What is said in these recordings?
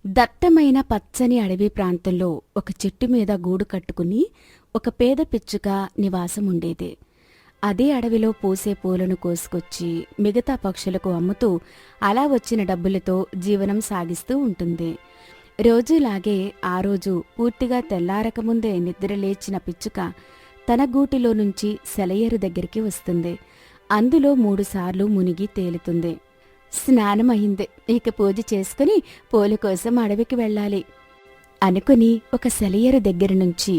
దట్టమైన పచ్చని అడవి ప్రాంతంలో ఒక చెట్టు మీద గూడు కట్టుకుని ఒక పేద పిచ్చుక నివాసం ఉండేది. అదే అడవిలో పూసే పూలను కోసుకొచ్చి మిగతా పక్షులకు అమ్ముతూ అలా వచ్చిన డబ్బులతో జీవనం సాగిస్తూ ఉంటుంది. రోజులాగే ఆ రోజు పూర్తిగా తెల్లారకముందే నిద్రలేచిన పిచ్చుక తన గూటిలో నుంచి సెలయేరు దగ్గరికి వస్తుంది. అందులో 3 సార్లు మునిగి తేలుతుంది. స్నానమయింది, ఇక పూజ చేసుకుని పూల కోసం అడవికి వెళ్ళాలి అనుకుని ఒక సెలయేరు దగ్గర నుంచి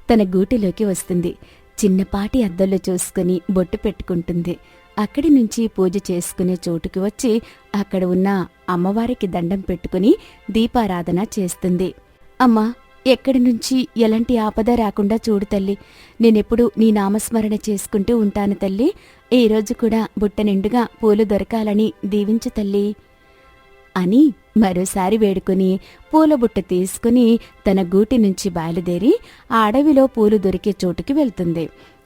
తన గూటిలోకి వస్తుంది. చిన్నపాటి అద్దంలో చూసుకుని బొట్టు పెట్టుకుంటుంది. అక్కడి నుంచి పూజ చేసుకునే చోటుకి వచ్చి అక్కడ ఉన్న అమ్మవారికి దండం పెట్టుకుని దీపారాధన చేస్తుంది. అమ్మా, ఎక్కడి నుంచి ఎలాంటి ఆపద రాకుండా చూడు తల్లి. నేనెప్పుడు నీ నామస్మరణ చేసుకుంటూ ఉంటాను తల్లి. ఈ రోజు కూడా బుట్ట నిండుగా పూలు దొరకాలని దీవించు తల్లి అని మరోసారి వేడుకుని పూలబుట్ట తీసుకుని తన గూటి నుంచి బయలుదేరి ఆ అడవిలో పూలు దొరికే చోటుకి వెళ్తుంది.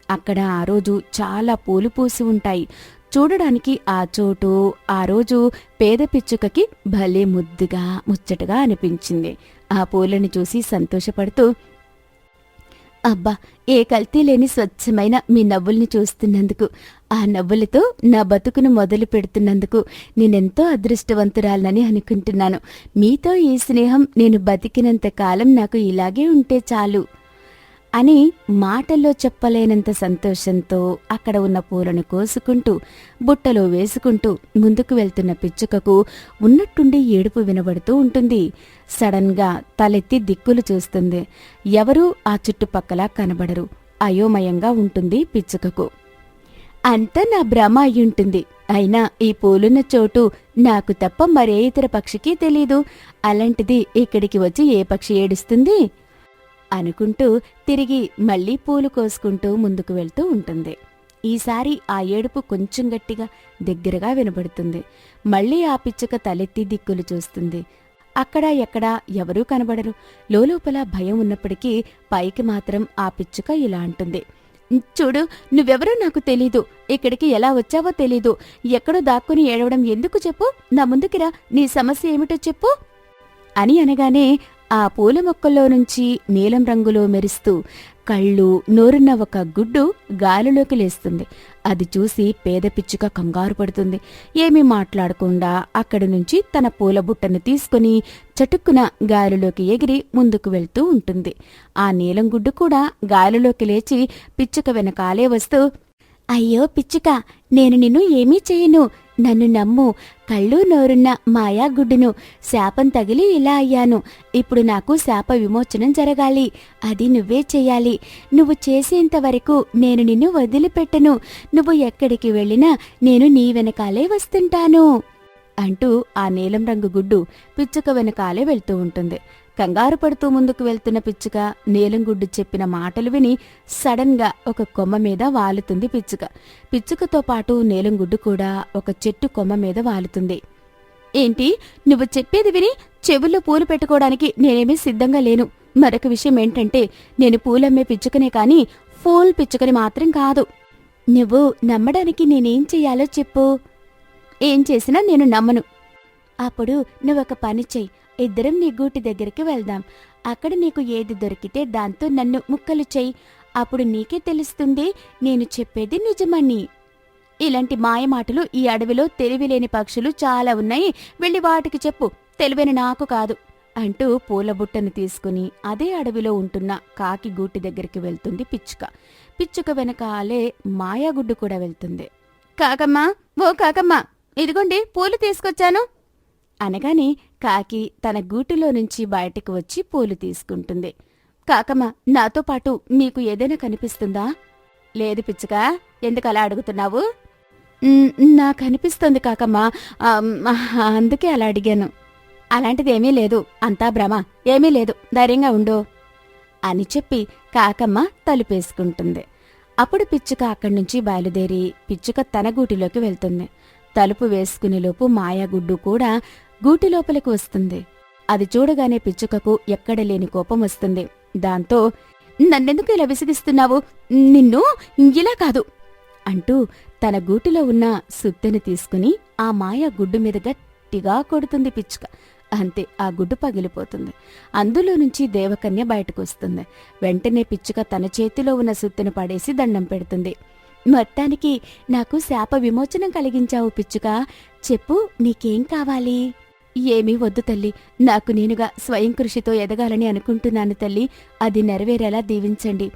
అక్కడ ఆ రోజు చాలా పూలు పూసి ఉంటాయి. చూడడానికి ఆ చోటు ఆ రోజు పేద పిచ్చుకకి భలే ముద్దుగా ముచ్చటగా అనిపించింది. ఆ పూలను చూసి సంతోషపడుతూ, అబ్బా, ఏ కల్తీ లేని స్వచ్ఛమైన మీ నవ్వుల్ని చూస్తున్నందుకు, ఆ నవ్వులతో నా బతుకును మొదలు పెడుతున్నందుకు నేనెంతో అదృష్టవంతురాలనని అనుకుంటున్నాను. మీతో ఈ స్నేహం నేను బతికినంత కాలం నాకు ఇలాగే ఉంటే చాలు అని మాటల్లో చెప్పలేనంత సంతోషంతో అక్కడ ఉన్న పూలను కోసుకుంటూ బుట్టలో వేసుకుంటూ ముందుకు వెళ్తున్న పిచ్చుకకు ఉన్నట్టుండి ఏడుపు వినబడుతూ ఉంటుంది. సడన్గా తలెత్తి దిక్కులు చూస్తుంది. ఎవరూ ఆ చుట్టుపక్కల కనబడరు. అయోమయంగా ఉంటుంది పిచ్చుకకు. అంతా నా భ్రమ అయ్యుంటుంది. అయినా ఈ పూలున్న చోటు నాకు తప్ప మరే ఇతర పక్షికి తెలీదు. అలాంటిది ఇక్కడికి వచ్చి ఏ పక్షి ఏడుస్తుంది అనుకుంటూ తిరిగి మళ్లీ పూలు కోసుకుంటూ ముందుకు వెళ్తూ ఉంటుంది. ఈసారి ఆ ఏడుపు కొంచెం గట్టిగా దగ్గరగా వినబడుతుంది. మళ్లీ ఆ పిచ్చుక తలెత్తి దిక్కులు చూస్తుంది. అక్కడ ఎక్కడా ఎవరూ కనబడరు. లోపల భయం ఉన్నప్పటికీ పైకి మాత్రం ఆ పిచ్చుక ఇలా అంటుంది. చూడు, నువ్వెవరో నాకు తెలీదు. ఇక్కడికి ఎలా వచ్చావో తెలీదు. ఎక్కడో దాక్కుని ఏడవడం ఎందుకు చెప్పు? నా ముందుకిరా, నీ సమస్య ఏమిటో చెప్పు అని అనగానే ఆ పూల మొక్కల్లో నుంచి నీలం రంగులో మెరుస్తూ కళ్ళు నోరున్న ఒక గుడ్డు గాలిలోకి లేస్తుంది. అది చూసి పేద పిచ్చుక కంగారు పడుతుంది. ఏమీ మాట్లాడకుండా అక్కడి నుంచి తన పూల బుట్టను తీసుకుని చటుక్కున గాలిలోకి ఎగిరి ముందుకు వెళ్తూ ఉంటుంది. ఆ నీలం గుడ్డు కూడా గాలిలోకి లేచి పిచ్చుక వెనకాలే వస్తూ, అయ్యో పిచ్చుక, నేను నిన్ను ఏమీ చెయ్యను, నన్ను నమ్ము, కళ్ళు నోరున్న మాయాగుడ్డును, శాపం తగిలి ఇలా అయ్యాను. ఇప్పుడు నాకు శాప విమోచనం జరగాలి. అది నువ్వే చెయ్యాలి. నువ్వు చేసేంతవరకు నేను నిన్ను వదిలిపెట్టను. నువ్వు ఎక్కడికి వెళ్ళినా నేను నీ వెనకాలే వస్తుంటాను అంటూ ఆ నీలం రంగు గుడ్డు పిచ్చుక వెనకాలే వెళ్తూ ఉంటుంది. కంగారు పడుతూ ముందుకు వెళ్తున్న పిచ్చుక నీలం గుడ్డు చెప్పిన మాటలు విని సడన్ గా ఒక కొమ్మ మీద వాలుతుంది పిచ్చుక. పిచ్చుకతో పాటు నీలం గుడ్డు కూడా ఒక చెట్టు కొమ్మ మీద వాలుతుంది. ఏంటి, నువ్వు చెప్పేది విని చెవుల్లో పూలు పెట్టుకోవడానికి నేనేమీ సిద్ధంగా లేను. మరొక విషయం ఏంటంటే, నేను పూలమ్మే పిచ్చుకనే కాని ఫూల్ పిచ్చుకని మాత్రం కాదు. నువ్వు నమ్మడానికి నేనేం చెయ్యాలో చెప్పు. ఏం చేసినా నేను నమ్మను. అప్పుడు నువ్వొక పని చెయ్యి. ఇద్దరం నీ గూటి దగ్గరికి వెళ్దాం. అక్కడ నీకు ఏది దొరికితే దాంతో నన్ను ముక్కలు చెయ్యి. అప్పుడు నీకే తెలుస్తుంది నేను చెప్పేది నిజమని. ఇలాంటి మాయమాటలు ఈ అడవిలో తెలివిలేని పక్షులు చాలా ఉన్నాయి. వెళ్ళి వాటికి చెప్పు, తెలివైన నాకు కాదు అంటూ పూల బుట్టను తీసుకుని అదే అడవిలో ఉంటున్న కాకి గూటి దగ్గరికి వెళ్తుంది పిచ్చుక. పిచ్చుక వెనకాలే మాయాగుడ్డు కూడా వెళ్తుంది. కాకమ్మా, ఓ కాకమ్మా, ఇదిగోండి పూలు తీసుకొచ్చాను అనగానే కాకి తన గూటిలో నుంచి బయటకు వచ్చి పూలు తీసుకుంటుంది. కాకమ్మ, నాతో పాటు మీకు ఏదైనా కనిపిస్తుందా? లేదు పిచ్చుక, ఎందుకలా అడుగుతున్నావు? నాకనిపిస్తుంది కాకమ్మ, అందుకే అలా అడిగాను. అలాంటిదేమీ లేదు, అంతా భ్రమ, ఏమీ లేదు, ధైర్యంగా ఉండు అని చెప్పి కాకమ్మ తలుపేసుకుంటుంది. అప్పుడు పిచ్చుక అక్కడి నుంచి బయలుదేరి పిచ్చుక తన గూటిలోకి వెళ్తుంది. తలుపు వేసుకునేలోపు మాయాగుడ్డు కూడా గూటి లోపలికి వస్తుంది. అది చూడగానే పిచ్చుకకు ఎక్కడలేని కోపం వస్తుంది. దాంతో, నన్నెందుకు ఇలా విసిగిస్తున్నావు? నిన్ను ఇలా కాదు అంటూ తన గూటిలో ఉన్న సుత్తెను తీసుకుని ఆ మాయా గుడ్డు మీద గట్టిగా కొడుతుంది పిచ్చుక. అంతే, ఆ గుడ్డు పగిలిపోతుంది. అందులో నుంచి దేవకన్య బయటకొస్తుంది. వెంటనే పిచ్చుక తన చేతిలో ఉన్న సుత్తిని పడేసి దండం పెడుతుంది. మొత్తానికి నాకు శాప విమోచనం కలిగించావు పిచ్చుక. చెప్పు, నీకేం కావాలి? ఏమీ వద్దు తల్లి, నాకు నేనుగా స్వయం కృషితో ఎదగాలని అనుకుంటున్నాను తల్లి. అది నెరవేరేలా దీవించండి.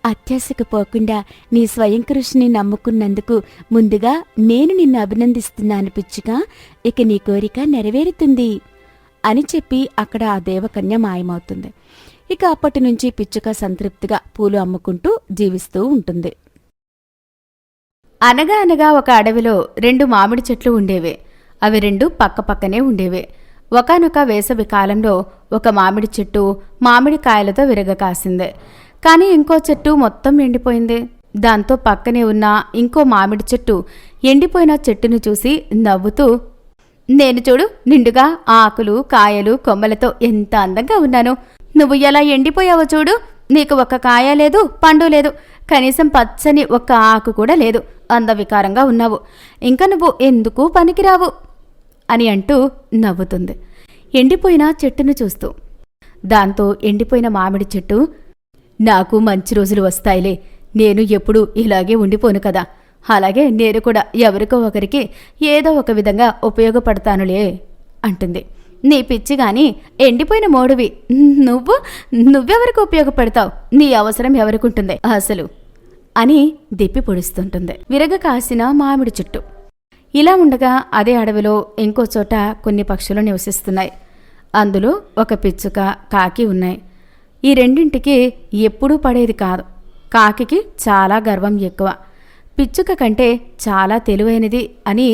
అత్యాశకు పోకుండా నీ స్వయం కృషిని నమ్ముకున్నందుకు ముందుగా నేను నిన్ను అభినందిస్తున్నాను పిచ్చుక. ఇక నీ కోరిక నెరవేరుతుంది అని చెప్పి అక్కడ ఆ దేవకన్య మాయమవుతుంది. ఇక అప్పటి నుంచి పిచ్చుక సంతృప్తిగా పూలు అమ్ముకుంటూ జీవిస్తూ ఉంటుంది. అనగా అనగా ఒక అడవిలో 2 మామిడి చెట్లు ఉండేవే. అవి 2 పక్కపక్కనే ఉండేవే. ఒకానొక వేసవి కాలంలో ఒక మామిడి చెట్టు మామిడి కాయలతో విరగకాసిందే. కానీ ఇంకో చెట్టు మొత్తం ఎండిపోయింది. దాంతో పక్కనే ఉన్న ఇంకో మామిడి చెట్టు ఎండిపోయిన చెట్టును చూసి నవ్వుతూ, నేను చూడు, నిండుగా ఆకులు కాయలు కొమ్మలతో ఎంత అందంగా ఉన్నాను. నువ్వు ఎలా ఎండిపోయావో చూడు. నీకు ఒక్క కాయ లేదు, పండు లేదు, కనీసం పచ్చని ఒక్క ఆకు కూడా లేదు. అందవికారంగా ఉన్నావు. ఇంకా నువ్వు ఎందుకు పనికిరావు అని అంటూ నవ్వుతుంది ఎండిపోయిన చెట్టును చూస్తూ. దాంతో ఎండిపోయిన మామిడి చెట్టు, నాకు మంచి రోజులు వస్తాయిలే, నేను ఎప్పుడూ ఇలాగే ఉండిపోను కదా, అలాగే నేను కూడా ఎవరికో ఒకరికి ఏదో ఒక విధంగా ఉపయోగపడతానులే అంటుంది. నీ పిచ్చిగాని, ఎండిపోయిన మోడువి, నువ్వెవరికి ఉపయోగపడతావు? నీ అవసరం ఎవరికుంటుంది అసలు అని దిప్పి పొడుస్తుంటుంది విరగ కాసిన మామిడి చెట్టు. ఇలా ఉండగా అదే అడవిలో ఇంకో చోట కొన్ని పక్షులు నివసిస్తున్నాయి. అందులో ఒక పిచ్చుక, కాకి ఉన్నాయి. ఈ రెండింటికి ఎప్పుడూ పడేది కాదు. కాకికి చాలా గర్వం ఎక్కువ. పిచ్చుక కంటే చాలా తెలివైనది అని,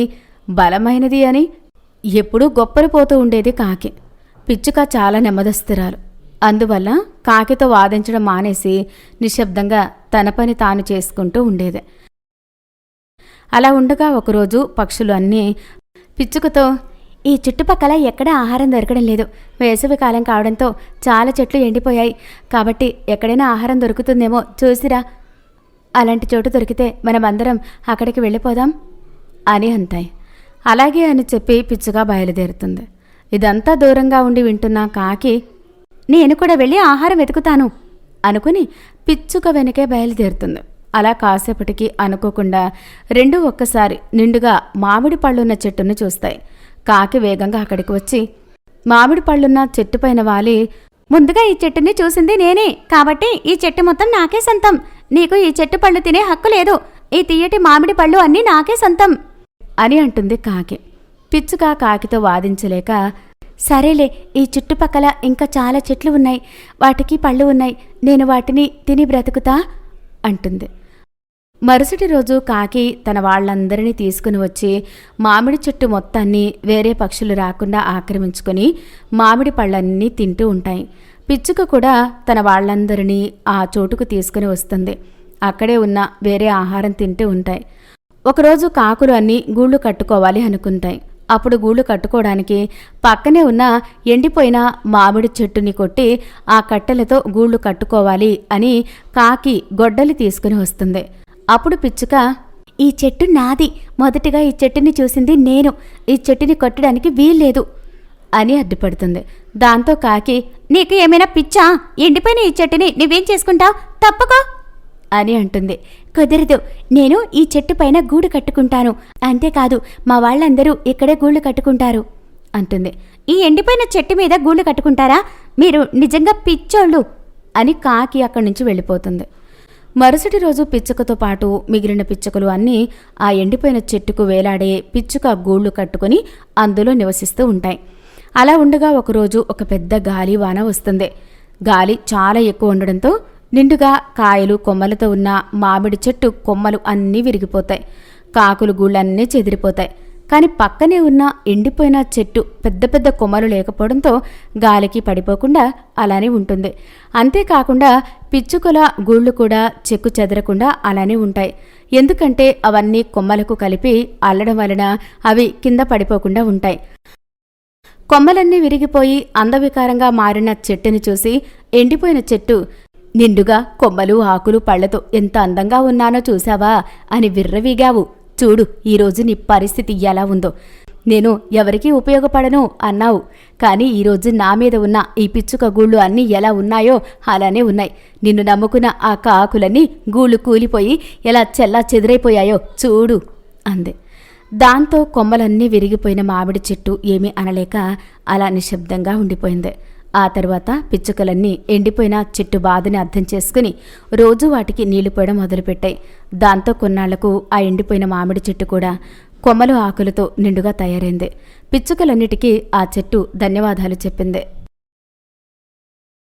బలమైనది అని ఎప్పుడూ గొప్పలు పోతూ ఉండేది కాకి. పిచ్చుక చాలా నెమ్మదస్తురాలు. అందువల్ల కాకితో వాదించడం మానేసి నిశ్శబ్దంగా తన పని తాను చేసుకుంటూ ఉండేది. అలా ఉండగా ఒకరోజు పక్షులు అన్నీ పిచ్చుకతో, ఈ చుట్టుపక్కల ఎక్కడా ఆహారం దొరకడం లేదు. వేసవి కాలం కావడంతో చాలా చెట్లు ఎండిపోయాయి. కాబట్టి ఎక్కడైనా ఆహారం దొరుకుతుందేమో చూసిరా. అలాంటి చోటు దొరికితే మనమందరం అక్కడికి వెళ్ళిపోదాం అని అంటాయి. అలాగే అని చెప్పి పిచ్చుక బయలుదేరుతుంది. ఇదంతా దూరంగా ఉండి వింటున్న కాకి, నేను కూడా వెళ్ళి ఆహారం వెతుకుతాను అనుకుని పిచ్చుక వెనకే బయలుదేరుతుంది. అలా కాసేపటికి అనుకోకుండా 2 ఒక్కసారి నిండుగా మామిడి పళ్ళున్న చెట్టును చూస్తాయి. కాకి వేగంగా అక్కడికి వచ్చి మామిడి పళ్ళున్న చెట్టుపైన వాలి, ముందుగా ఈ చెట్టుని చూసింది నేనే, కాబట్టి ఈ చెట్టు మొత్తం నాకే సొంతం. నీకు ఈ చెట్టు పళ్ళు తినే హక్కు లేదు. ఈ తీయటి మామిడి పళ్ళు అన్నీ నాకే సొంతం అని అంటుంది కాకి. పిచ్చుక కాకితో వాదించలేక, సరేలే, ఈ చుట్టుపక్కల ఇంకా చాలా చెట్లు ఉన్నాయి, వాటికి పళ్ళు ఉన్నాయి, నేను వాటిని తిని బ్రతుకుతా అంటుంది. మరుసటి రోజు కాకి తన వాళ్లందరినీ తీసుకుని వచ్చి మామిడి చెట్టు మొత్తాన్ని వేరే పక్షులు రాకుండా ఆక్రమించుకొని మామిడి పళ్ళన్నీ తింటూ ఉంటాయి. పిచ్చుక కూడా తన వాళ్లందరినీ ఆ చోటుకు తీసుకుని వస్తుంది. అక్కడే ఉన్న వేరే ఆహారం తింటూ ఉంటాయి. ఒకరోజు కాకులు అన్నీ గూళ్ళు కట్టుకోవాలి అనుకుంటాయి. అప్పుడు గూళ్ళు కట్టుకోవడానికి పక్కనే ఉన్న ఎండిపోయిన మామిడి చెట్టుని కొట్టి ఆ కట్టెలతో గూళ్ళు కట్టుకోవాలి అని కాకి గొడ్డలి తీసుకుని వస్తుంది. అప్పుడు పిచ్చుక, ఈ చెట్టు నాది, మొదటిగా ఈ చెట్టుని చూసింది నేను, ఈ చెట్టుని కొట్టడానికి వీల్లేదు అని అడ్డుపడుతుంది. దాంతో కాకి, నీకు ఏమైనా పిచ్చా? ఎండిపోయిన ఈ చెట్టుని నువ్వేం చేసుకుంటావు? తప్పుకో అని అంటుంది. కుదరదు, నేను ఈ చెట్టు పైన గూడు కట్టుకుంటాను, అంతేకాదు మా వాళ్ళందరూ ఇక్కడే గూళ్ళు కట్టుకుంటారు అంటుంది. ఈ ఎండిపోయిన చెట్టు మీద గూళ్ళు కట్టుకుంటారా? మీరు నిజంగా పిచ్చోళ్ళు అని కాకి అక్కడి నుంచి వెళ్ళిపోతుంది. మరుసటి రోజు పిచ్చుకతో పాటు మిగిలిన పిచ్చుకలు అన్నీ ఆ ఎండిపోయిన చెట్టుకు వేలాడే పిచ్చుక గూళ్ళు కట్టుకుని అందులో నివసిస్తూ ఉంటాయి. అలా ఉండగా ఒకరోజు ఒక పెద్ద గాలి వాన వస్తుంది. గాలి చాలా ఎక్కువ ఉండడంతో నిండుగా కాయలు కొమ్మలతో ఉన్న మామిడి చెట్టు కొమ్మలు అన్నీ విరిగిపోతాయి. కాకులు గూళ్ళన్నీ చెదిరిపోతాయి. కాని పక్కనే ఉన్న ఎండిపోయిన చెట్టు పెద్ద పెద్ద కొమ్మలు లేకపోవడంతో గాలికి పడిపోకుండా అలానే ఉంటుంది. అంతేకాకుండా పిచ్చుకల గూళ్ళు కూడా చెక్కు చెదరకుండా అలానే ఉంటాయి. ఎందుకంటే అవన్నీ కొమ్మలకు కలిపి అల్లడం వలన అవి కింద పడిపోకుండా ఉంటాయి. కొమ్మలన్నీ విరిగిపోయి అందవికారంగా మారిన చెట్టుని చూసి ఎండిపోయిన చెట్టు, నిండుగా కొమ్మలు ఆకులు పళ్లతో ఎంత అందంగా ఉన్నానో చూశావా అని విర్రవీగావు. చూడు ఈరోజు నీ పరిస్థితి ఎలా ఉందో. నేను ఎవరికీ ఉపయోగపడను అన్నావు. కానీ ఈరోజు నా మీద ఉన్న ఈ పిచ్చుక గూళ్ళు అన్నీ ఎలా ఉన్నాయో అలానే ఉన్నాయి. నిన్ను నమ్ముకున్న ఆ కాకులన్నీ గూళ్ళు కూలిపోయి ఎలా చెల్లా చెదిరైపోయాయో చూడు అంది. దాంతో కొమ్మలన్నీ విరిగిపోయిన మామిడి చెట్టు ఏమీ అనలేక అలా నిశ్శబ్దంగా ఉండిపోయింది. ఆ తర్వాత పిచ్చుకలన్నీ ఎండిపోయిన చెట్టు బాధని అర్థం చేసుకుని రోజూ వాటికి నీళ్లు పోయడం మొదలుపెట్టాయి. దాంతో కొన్నాళ్లకు ఆ ఎండిపోయిన మామిడి చెట్టు కూడా కొమ్మలు ఆకులతో నిండుగా తయారైంది. పిచ్చుకలన్నిటికీ ఆ చెట్టు ధన్యవాదాలు చెప్పింది.